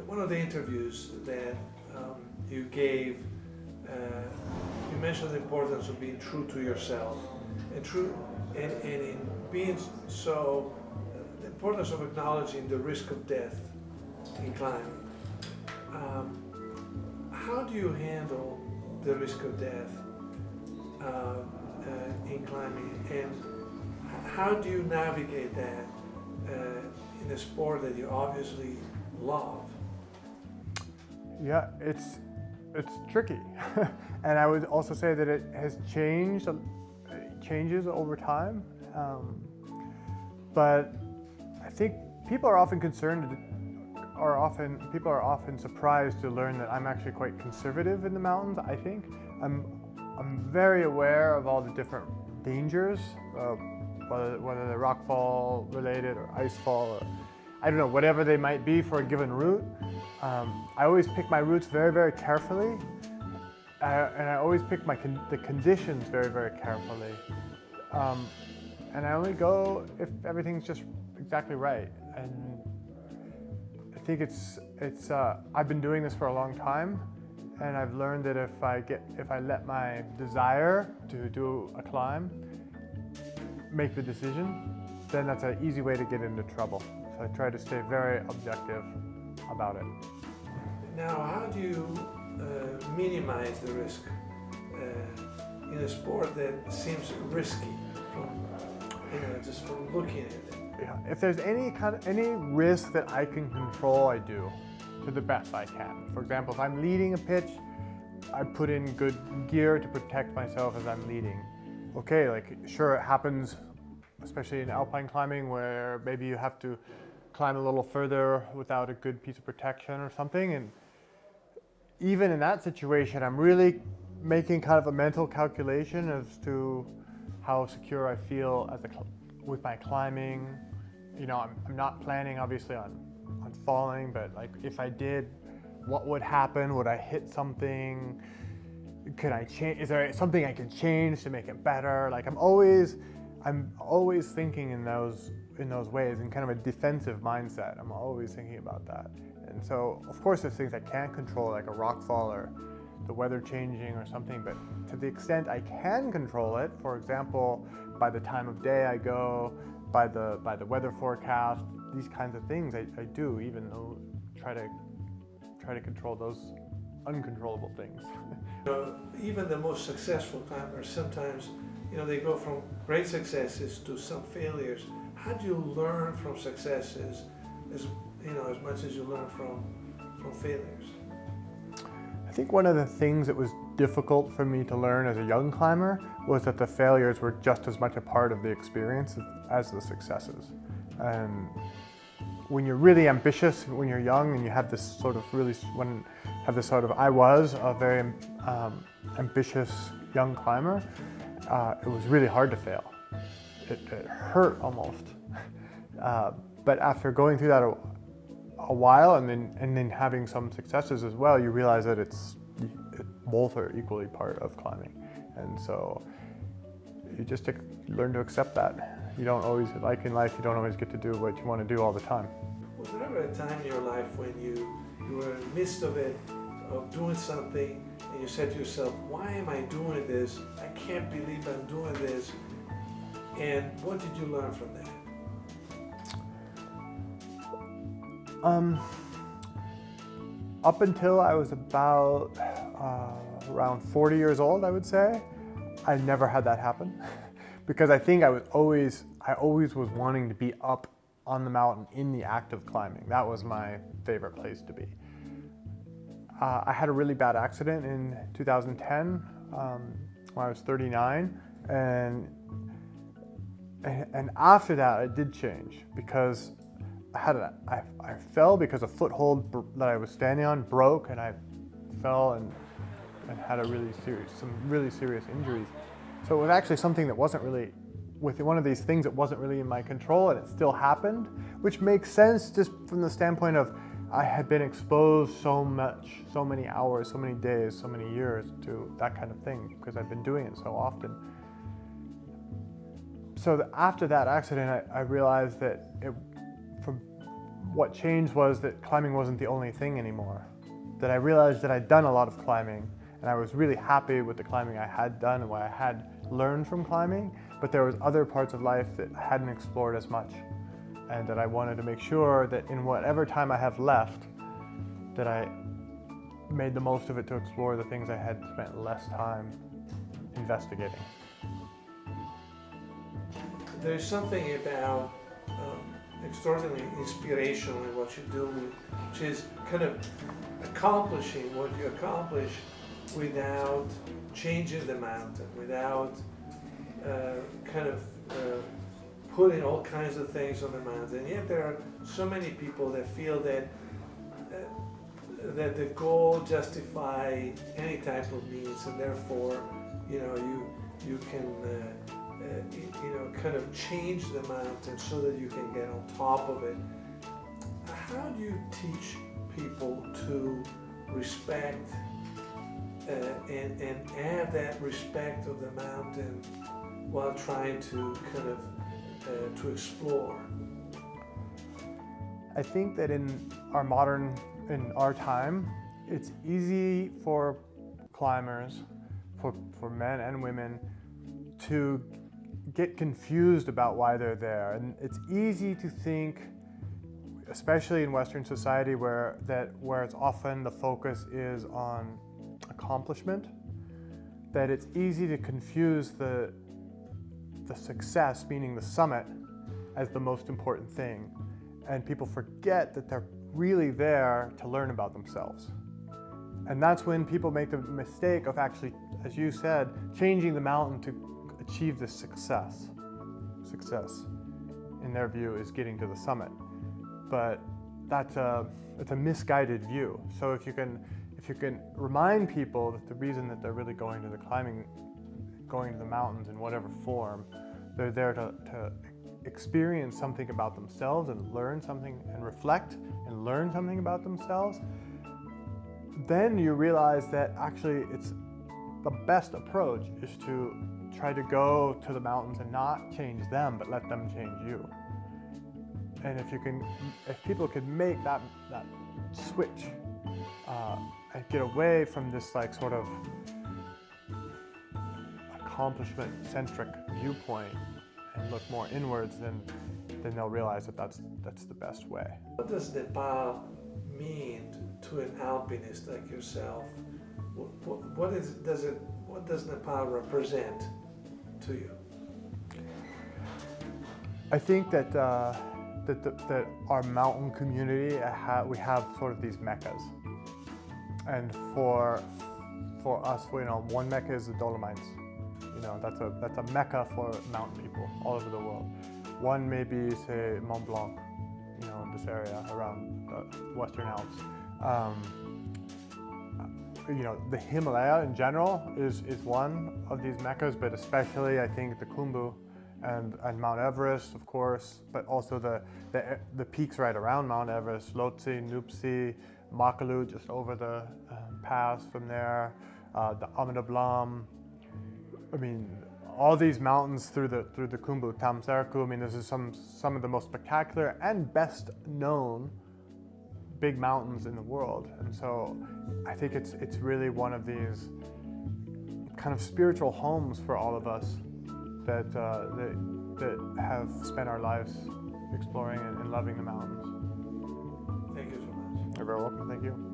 One of the interviews that you gave, you mentioned the importance of being true to yourself, and in being so, the importance of acknowledging the risk of death in climbing. How do you handle the risk of death in climbing, and how do you navigate that in a sport that you obviously love? Yeah, it's tricky, and I would also say that it has changed. It changes over time, but I think people are often surprised to learn that I'm actually quite conservative in the mountains. I think I'm very aware of all the different dangers, whether they're rockfall related or icefall, or I don't know, whatever they might be for a given route. I always pick my routes very, very carefully, and I always pick the conditions very, very carefully. And I only go if everything's just exactly right. And I think I've been doing this for a long time, and I've learned that if I let my desire to do a climb make the decision, then that's an easy way to get into trouble. So I try to stay very objective about it. Now, how do you minimize the risk in a sport that seems risky just from looking at it? Yeah. If there's any risk that I can control, I do to the best I can. For example, if I'm leading a pitch, I put in good gear to protect myself as I'm leading. Okay, sure, it happens, especially in alpine climbing, where maybe you have to climb a little further without a good piece of protection or something. And even in that situation, I'm really making kind of a mental calculation as to how secure I feel with my climbing. I'm not planning obviously on falling, but if I did, what would happen? Would I hit something? Could I change? Is there something I could change to make it better? I'm always thinking in those ways, in kind of a defensive mindset. I'm always thinking about that. And so, of course, there's things I can't control, like a rock fall or the weather changing or something, but to the extent I can control it, for example, by the time of day I go, by the weather forecast, these kinds of things I do, even though try to control those uncontrollable things. Even the most successful climbers, sometimes they go from great successes to some failures. How do you learn from successes as much as you learn from failures? I think one of the things that was difficult for me to learn as a young climber was that the failures were just as much a part of the experience as the successes. And when you're really ambitious, when you're young and you have this sort of I was a very ambitious young climber, it was really hard to fail. It hurt almost. But after going through that a while and then having some successes as well, you realize that both are equally part of climbing. And so you just learn to accept that. You don't always, like in life, you don't always get to do what you want to do all the time. Was there ever a time in your life when you were in the midst of doing something, and you said to yourself, why am I doing this? I can't believe I'm doing this. And what did you learn from that? Up until I was about around 40 years old, I would say, I never had that happen. Because I think I always was wanting to be up on the mountain in the act of climbing. That was my favorite place to be. I had a really bad accident in 2010 when I was 39, and after that it did change, because I fell because a foothold that I was standing on broke, and I fell and had some really serious injuries. So it was actually something that wasn't really, with one of these things that wasn't really in my control, and it still happened, which makes sense just from the standpoint of I had been exposed so much, so many hours, so many days, so many years to that kind of thing because I've been doing it so often. So after that accident, I realized that what changed was that climbing wasn't the only thing anymore. That I realized that I'd done a lot of climbing and I was really happy with the climbing I had done and what I had learned from climbing, but there was other parts of life that I hadn't explored as much, and that I wanted to make sure that in whatever time I have left, that I made the most of it to explore the things I had spent less time investigating. There's something about extraordinarily inspirational in what you do, which is kind of accomplishing what you accomplish without changing the mountain, without putting all kinds of things on the mountain. Yet there are so many people that feel that that the goal justify any type of means, and therefore, you can kind of change the mountain so that you can get on top of it. How do you teach people to respect and have that respect of the mountain while trying to kind of to explore? I think that in our time, it's easy for climbers, for men and women, to get confused about why they're there. And it's easy to think, especially in Western society where it's often the focus is on accomplishment, that it's easy to confuse the success, meaning the summit, as the most important thing. And people forget that they're really there to learn about themselves. And that's when people make the mistake of actually, as you said, changing the mountain to achieve this success. Success, in their view, is getting to the summit. But it's a misguided view. So if you can remind people that the reason that they're really going to the mountains in whatever form, they're there to experience something about themselves and learn something and reflect and learn something about themselves, then you realize that actually it's the best approach is to try to go to the mountains and not change them, but let them change you. And if people can make that switch and get away from this sort of accomplishment-centric viewpoint and look more inwards, then they'll realize that that's the best way. What does Nepal mean to an alpinist like yourself? What does Nepal represent to you? I think that our mountain community, we have sort of these meccas, and for us, one mecca is the Dolomites. That's a mecca for mountain people all over the world. One may be, say, Mont Blanc, this area around the Western Alps. The Himalaya in general is one of these meccas, but especially I think the Khumbu and Mount Everest, of course, but also the peaks right around Mount Everest, Lhotse, Nuptse, Makalu, just over the pass from there, the Amida Blam. I mean, all these mountains through the Khumbu, Tamserku. This is some of the most spectacular and best known big mountains in the world. And so I think it's really one of these kind of spiritual homes for all of us that have spent our lives exploring and loving the mountains. Thank you so much. You're very welcome. Thank you.